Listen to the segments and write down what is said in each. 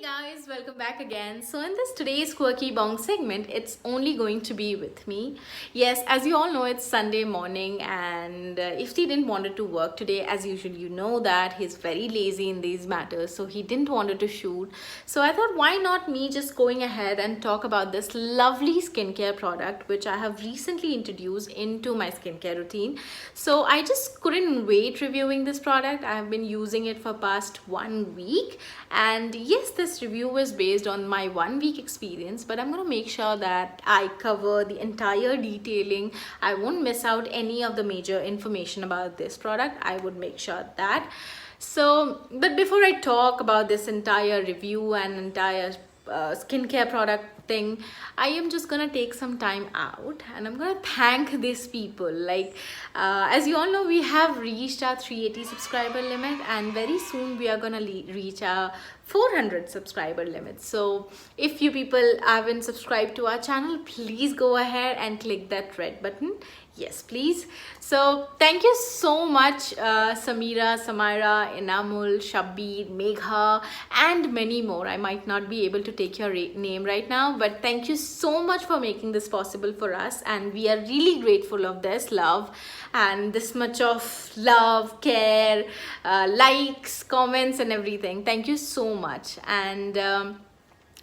Guys, welcome back again. So in this today's quirky bong segment, it's only going to be with me. Yes, as you all know, it's Sunday morning, and Ifti didn't wanted to work today. As usual, you know that he's very lazy in these matters, so he didn't wanted to shoot. So I thought, why not me just going ahead and talk about this lovely skincare product which I have recently introduced into my skincare routine. So I just couldn't wait reviewing this product. I have been using it for past 1 week, and yes, this review is based on my 1 week experience, but I'm going to make sure that I cover the entire detailing. I won't miss out any of the major information about this product. I would make sure that. So, but before I talk about this entire review and entire skincare product thing, I am just gonna take some time out and I'm gonna thank these people. Like, as you all know, we have reached our 380 subscriber limit, and very soon we are gonna reach our 400 subscriber limit. So if you people haven't subscribed to our channel, please go ahead and click that red button. Yes, please. So thank you so much, Samira, Samaira, Enamul, Shabbir, Megha, and many more. I might not be able to take your name right now, but thank you so much for making this possible for us, and we are really grateful of this love and this much of love, care, likes, comments, and everything. Thank you so much. And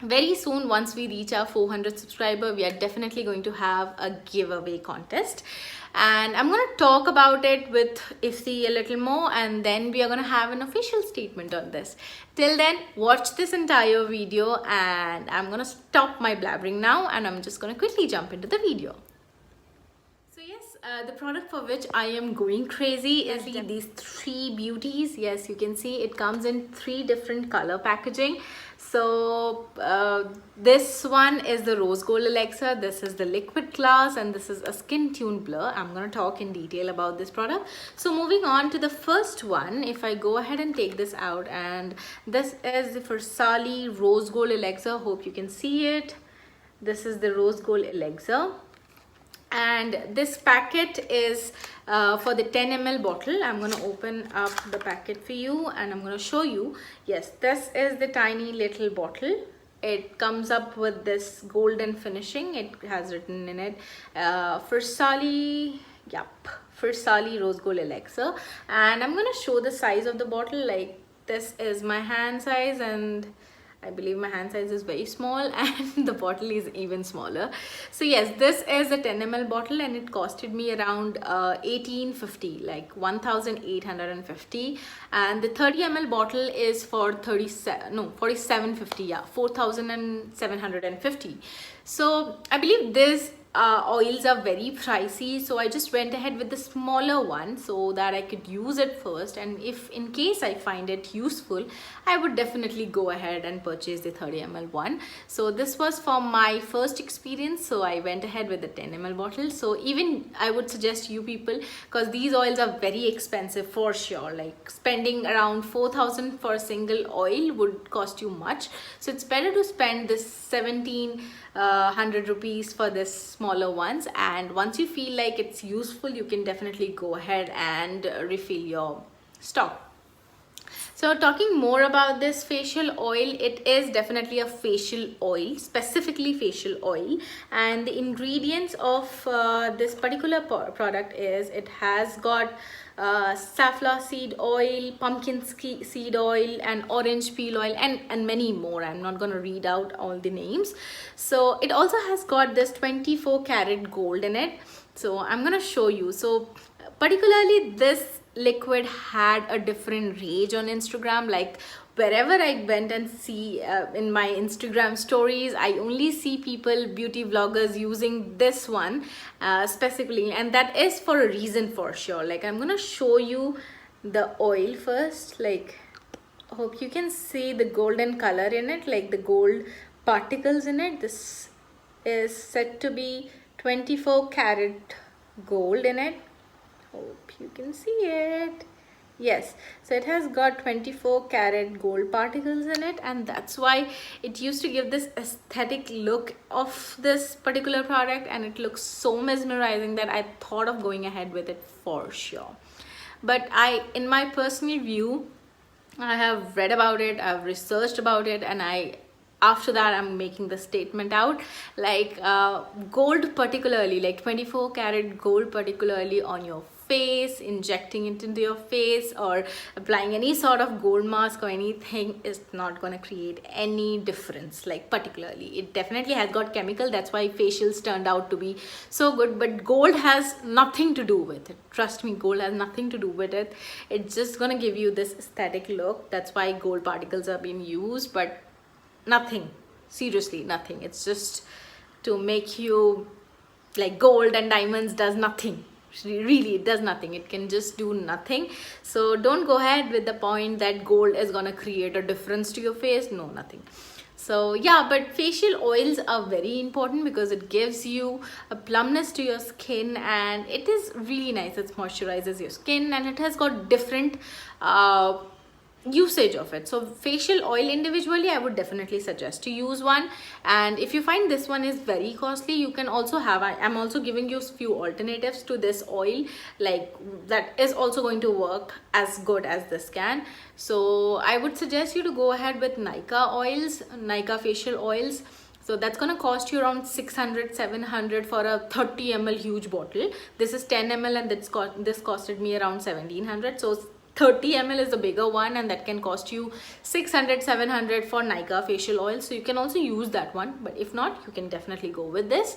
very soon, once we reach our 400 subscriber, we are definitely going to have a giveaway contest, and I'm going to talk about it with Ifti a little more, and then we are going to have an official statement on this. Till then, watch this entire video, and I'm going to stop my blabbering now, and I'm just going to quickly jump into the video. So yes, the product for which I am going crazy is these three beauties. Yes, you can see it comes in 3 different color packaging. So this one is the rose gold elixir, this is the liquid glass, and this is a skin tune blur. I'm going to talk in detail about this product. So moving on to the first one, if I go ahead and take this out, and this is the Versali rose gold elixir. Hope you can see it. This is the rose gold elixir, and this packet is for the 10 ml bottle. I'm going to open up the packet for you and I'm going to show you. Yes, this is the tiny little bottle. It comes up with this golden finishing. It has written in it Versali, Versali rose gold elixir, and I'm going to show the size of the bottle. Like, this is my hand size, and I believe my hand size is very small, and the bottle is even smaller. So yes, this is a 10 ml bottle, and it costed me around 1850, like 1850, and the 30 ml bottle is for 4750, yeah, 4750. So I believe this oils are very pricey, so I just went ahead with the smaller one so that I could use it first, and if in case I find it useful, I would definitely go ahead and purchase the 30 ml one. So this was for my first experience, so I went ahead with the 10 ml bottle. So even I would suggest you people, because these oils are very expensive for sure, like spending around 4,000 for a single oil would cost you much, so it's better to spend this 1700 rupees for this smaller ones, and once you feel like it's useful, you can definitely go ahead and refill your stock. So talking more about this facial oil, it is definitely a facial oil, specifically facial oil, and the ingredients of this particular product is, it has got safflower seed oil, pumpkin seed oil, and orange peel oil, and many more. I'm not going to read out all the names. So it also has got this 24 karat gold in it. So I'm going to show you. So particularly this liquid had a different range on Instagram. Like, wherever I went and see in my Instagram stories, I only see people, beauty vloggers, using this one specifically, and that is for a reason for sure. Like, I'm gonna show you the oil first. Like, hope you can see the golden color in it, like the gold particles in it. This is said to be 24 karat gold in it. Hope you can see it. Yes, so it has got 24 karat gold particles in it, and that's why it used to give this aesthetic look of this particular product, and it looks so mesmerizing that I thought of going ahead with it for sure. But in my personal view, I have read about it, I've researched about it, and after that I'm making the statement out. Like gold particularly, like 24 karat gold particularly on your face, injecting it into your face or applying any sort of gold mask or anything is not going to create any difference. Like particularly, it definitely has got chemical, that's why facials turned out to be so good, but gold has nothing to do with it. Trust me, gold has nothing to do with it. It's just going to give you this aesthetic look. That's why gold particles are being used, but nothing, seriously nothing. It's just to make you, like gold and diamonds does nothing. Really, it does nothing. It can just do nothing. So don't go ahead with the point that gold is gonna create a difference to your face. No, nothing. So yeah, but facial oils are very important because it gives you a plumpness to your skin, and it is really nice. It moisturizes your skin, and it has got different usage of it. So facial oil individually, I would definitely suggest to use one, and if you find this one is very costly, you can also have, I'm also giving you few alternatives to this oil, like that is also going to work as good as this can. So I would suggest you to go ahead with Nykaa oils, Nykaa facial oils. So that's gonna cost you around 600-700 for a 30 ml huge bottle. This is 10 ml, and this costed me around 1700. So 30 ml is the bigger one, and that can cost you 600-700 for Nykaa facial oil. So you can also use that one, but if not, you can definitely go with this.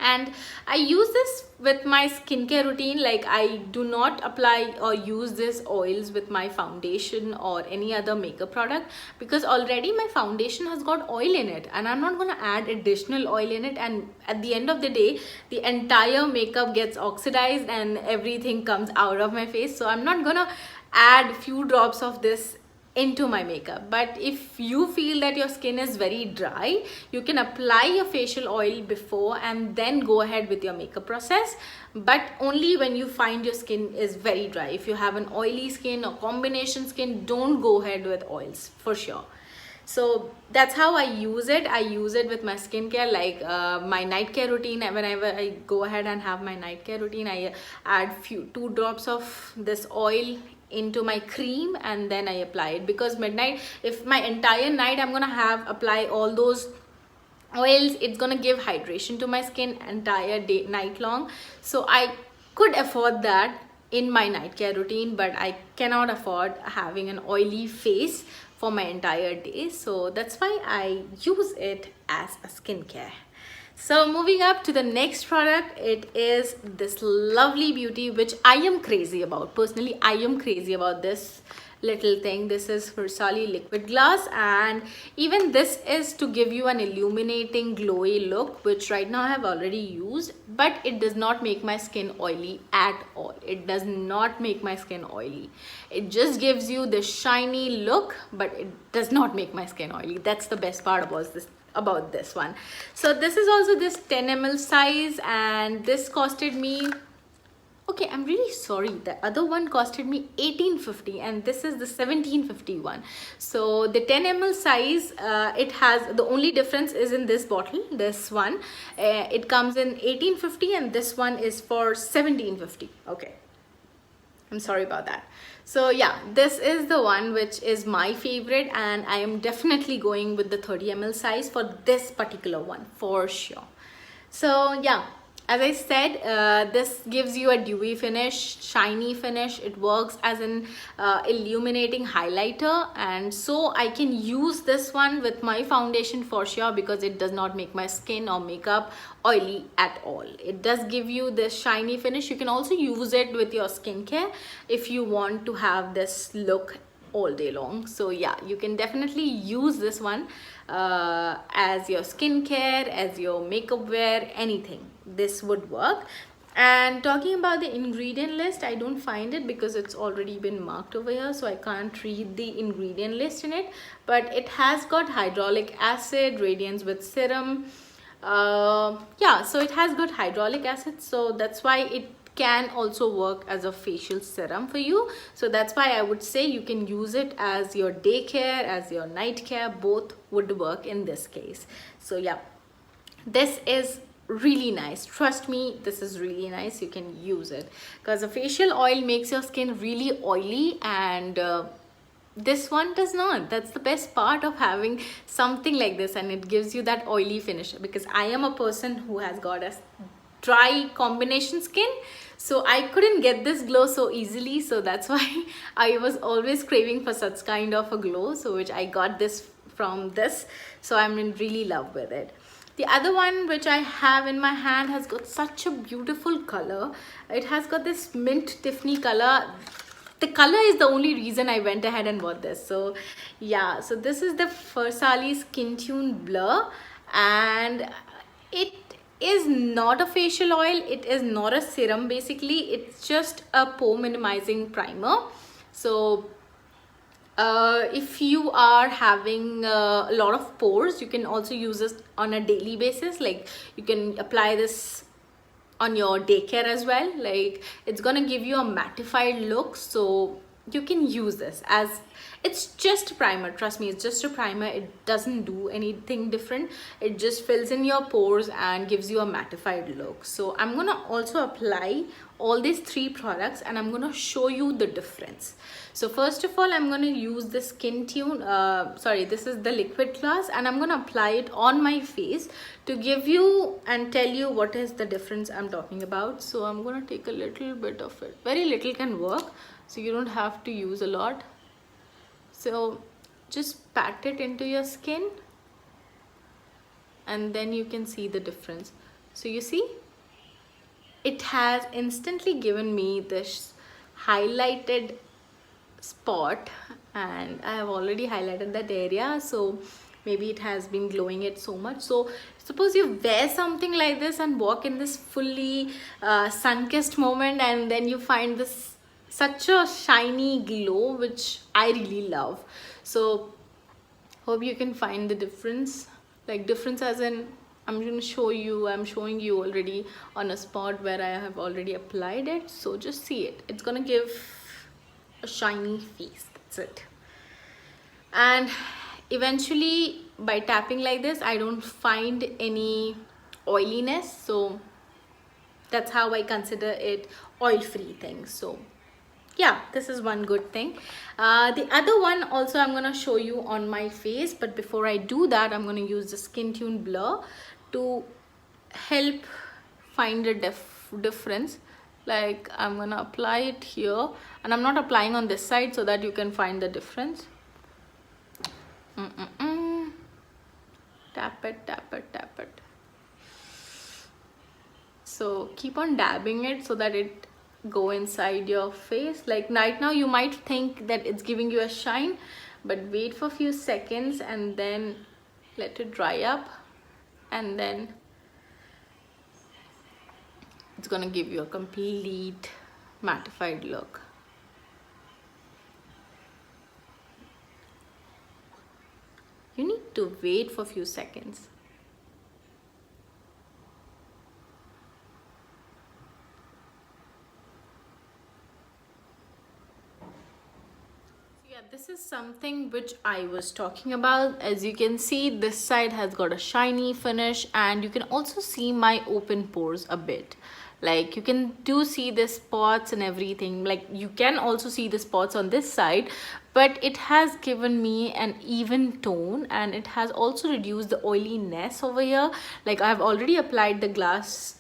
And I use this with my skincare routine. Like I do not apply or use this oils with my foundation or any other makeup product, because already my foundation has got oil in it, and I'm not going to add additional oil in it, and at the end of the day the entire makeup gets oxidized and everything comes out of my face. So I'm not gonna add few drops of this into my makeup. But if you feel that your skin is very dry, you can apply your facial oil before and then go ahead with your makeup process, but only when you find your skin is very dry. If you have an oily skin or combination skin, don't go ahead with oils for sure. So that's how I use it. I use it with my skincare, like my night care routine. Whenever I go ahead and have my night care routine, I add 2 drops of this oil into my cream, and then I apply it, because midnight, if my entire night I'm gonna have apply all those oils, it's gonna give hydration to my skin entire day, night long. So I could afford that in my night care routine, but I cannot afford having an oily face for my entire day. So that's why I use it as a skincare. So moving up to the next product, it is this lovely beauty, which I am crazy about. Personally, I am crazy about this little thing. This is Versali Liquid Glass, and even this is to give you an illuminating glowy look, which right now I have already used, but it does not make my skin oily at all. It does not make my skin oily. It just gives you the shiny look, but it does not make my skin oily. That's the best part about this one. So this is also this 10 ml size, and this costed me, okay, I'm really sorry, the other one costed me 1850, and this is the 1751. So the 10 ml size, it has, the only difference is in this bottle. This one, it comes in 1850, and this one is for 1750. Okay, I'm sorry about that. So yeah, this is the one which is my favorite, and I am definitely going with the 30 ml size for this particular one for sure. So yeah, as I said, this gives you a dewy finish, shiny finish. It works as an illuminating highlighter, and so I can use this one with my foundation for sure, because it does not make my skin or makeup oily at all. It does give you this shiny finish. You can also use it with your skincare if you want to have this look all day long. So yeah, you can definitely use this one as your skincare, as your makeup wear, anything. This would work. And talking about the ingredient list, I don't find it because it's already been marked over here, so I can't read the ingredient list in it, but it has got hyaluronic acid, radiance with serum. Yeah, so it has got hyaluronic acid, so that's why it can also work as a facial serum for you. So that's why I would say you can use it as your day care, as your night care. Both would work in this case. So yeah, this is really nice. Trust me, this is really nice. You can use it because the facial oil makes your skin really oily, and this one does not. That's the best part of having something like this, and it gives you that oily finish, because I am a person who has got a dry combination skin, so I couldn't get this glow so easily. So that's why I was always craving for such kind of a glow, so which I got this from this. So I'm in really love with it. The other one which I have in my hand has got such a beautiful color. It has got this mint Tiffany color. The color is the only reason I went ahead and bought this. So yeah, so this is the Farsali Skin Tune Blur, and it is not a facial oil, it is not a serum. Basically it's just a pore minimizing primer. So if you are having a lot of pores, you can also use this on a daily basis. Like you can apply this on your daycare as well. Like it's gonna give you a mattified look, so you can use this as, it's just a primer. Trust me, it's just a primer. It doesn't do anything different. It just fills in your pores and gives you a mattified look. So I'm gonna also apply all these three products and I'm gonna show you the difference. So first of all, I'm gonna use the Skin Tune, this is the liquid glass, and I'm gonna apply it on my face to give you and tell you what is the difference I'm talking about. So I'm gonna take a little bit of it. Very little can work, so you don't have to use a lot. So just pat it into your skin and then you can see the difference. So you see, it has instantly given me this highlighted spot, and I have already highlighted that area, so maybe it has been glowing it so much. So suppose you wear something like this and walk in this fully sun-kissed moment, and then you find this such a shiny glow, which I really love. So hope you can find the difference. Like difference as in, I'm showing you already on a spot where I have already applied it. So just see it. It's gonna give a shiny face. That's it. And eventually by tapping like this, I don't find any oiliness. So that's how I consider it oil-free thing. So yeah, this is one good thing. The other one also I'm gonna show you on my face, but before I do that, I'm gonna use the Skin Tune Blur to help find the difference. Like I'm gonna apply it here, and I'm not applying on this side so that you can find the difference. Tap it, tap it, tap it. So keep on dabbing it so that it go inside your face. Like right now you might think that it's giving you a shine, but wait for a few seconds and then let it dry up, and then it's gonna give you a complete mattified look. You need to wait for a few seconds. This is something which I was talking about. As you can see, this side has got a shiny finish, and you can also see my open pores a bit. Like you can see the spots and everything. Like you can also see the spots on this side, but it has given me an even tone, and it has also reduced the oiliness over here. Like I have already applied the glass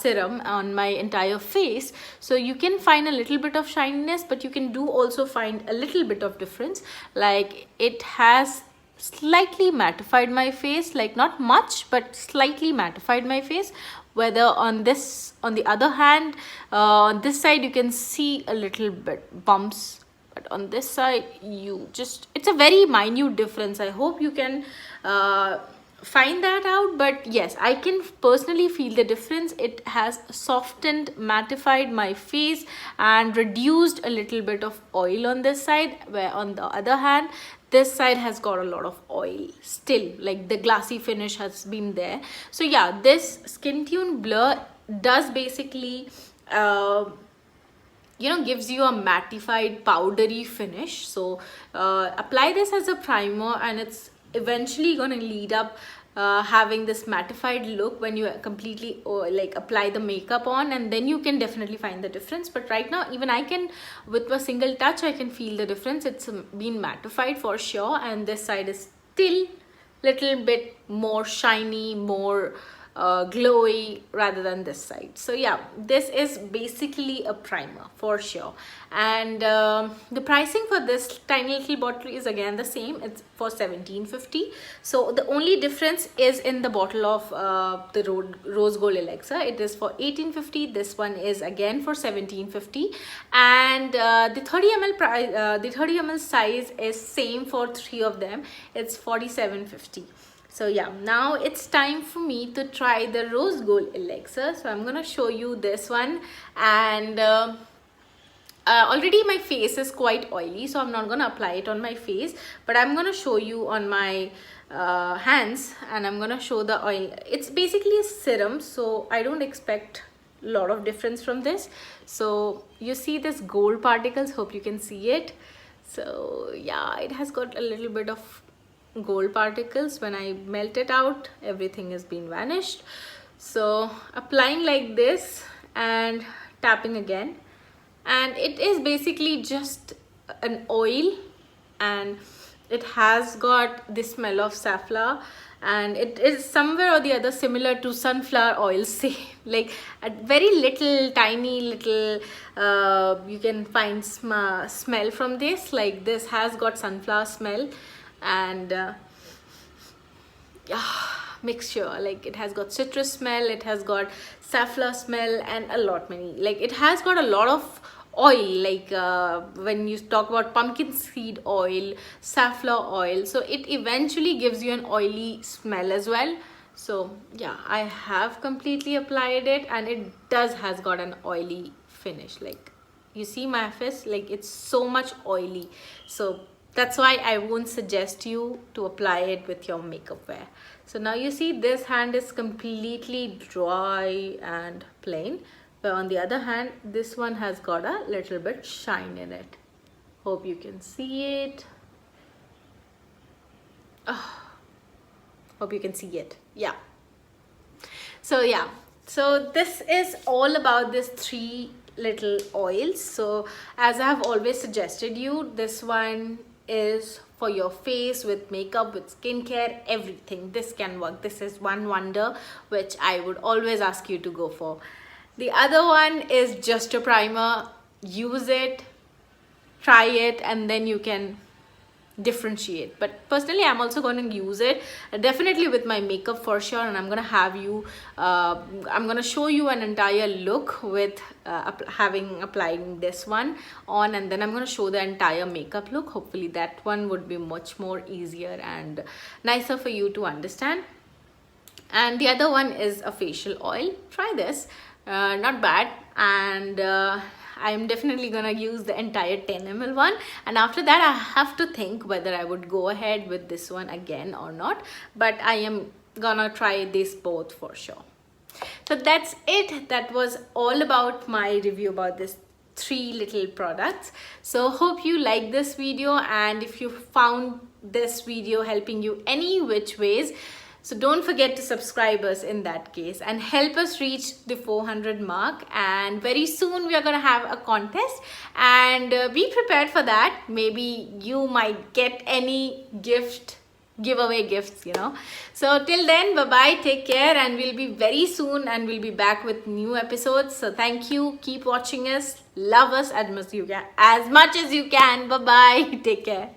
serum on my entire face, so you can find a little bit of shininess, but you can also find a little bit of difference. Like it has slightly mattified my face, like not much, but slightly mattified my face. Whether on the other hand, on this side you can see a little bit bumps, but on this side it's a very minute difference. I hope you can find that out, but yes, I can personally feel the difference. It has softened, mattified my face and reduced a little bit of oil on this side, where on the other hand this side has got a lot of oil still. Like the glassy finish has been there. So yeah, this Skin Tune Blur does basically gives you a mattified powdery finish. So apply this as a primer, and it's eventually going to lead up having this mattified look when you completely like apply the makeup on, and then you can definitely find the difference. But right now even I can, with a single touch, I can feel the difference. It's been mattified for sure, and this side is still little bit more shiny, more glowy rather than this side. So yeah, this is basically a primer for sure. And the pricing for this tiny little bottle is again the same. It's for 1750. So the only difference is in the bottle of the rose gold elixir. It is for 1850. This one is again for 1750. And the 30 ml price, the 30 ml size is same for three of them. It's 4750. So yeah, now it's time for me to try the rose gold elixir. So I'm gonna show you this one. And already my face is quite oily, so I'm not gonna apply it on my face, but I'm gonna show you on my hands, and I'm gonna show the oil. It's basically a serum, so I don't expect a lot of difference from this. So you see this gold particles, hope you can see it. So yeah, it has got a little bit of gold particles. When I melt it out, everything has been vanished. So applying like this and tapping again, and it is basically just an oil, and it has got the smell of safflower, and it is somewhere or the other similar to sunflower oil, say like a very little tiny little you can find smell from this. Like this has got sunflower smell, and yeah, mixture, like it has got citrus smell, it has got safflower smell, and a lot many, like it has got a lot of oil, like when you talk about pumpkin seed oil, safflower oil, so it eventually gives you an oily smell as well. So yeah, I have completely applied it, and it has got an oily finish. Like you see my face, like it's so much oily. So that's why I won't suggest you to apply it with your makeup wear. So now you see this hand is completely dry and plain, but on the other hand, this one has got a little bit shine in it. Hope you can see it. Oh, hope you can see it. Yeah. So yeah, so this is all about this three little oils. So as I have always suggested you, this one is for your face, with makeup, with skincare, everything. This can work. This is one wonder which I would always ask you to go for. The other one is just a primer. Use it, try it, and then you can differentiate. But personally, I'm also going to use it definitely with my makeup for sure, and I'm going to have you I'm going to show you an entire look with applying this one on, and then I'm going to show the entire makeup look. Hopefully that one would be much more easier and nicer for you to understand. And the other one is a facial oil. Try this, not bad. And I'm definitely gonna use the entire 10 ml one, and after that I have to think whether I would go ahead with this one again or not, but I am gonna try this both for sure. So that's it. That was all about my review about this three little products. So hope you like this video, and if you found this video helping you any which ways, so don't forget to subscribe us in that case, and help us reach the 400 mark. And very soon we are going to have a contest, and be prepared for that. Maybe you might get any giveaway gifts, you know. So till then, bye bye, take care, and we'll be very soon, and we'll be back with new episodes. So thank you, keep watching us, love us as much as you can. Bye bye, take care.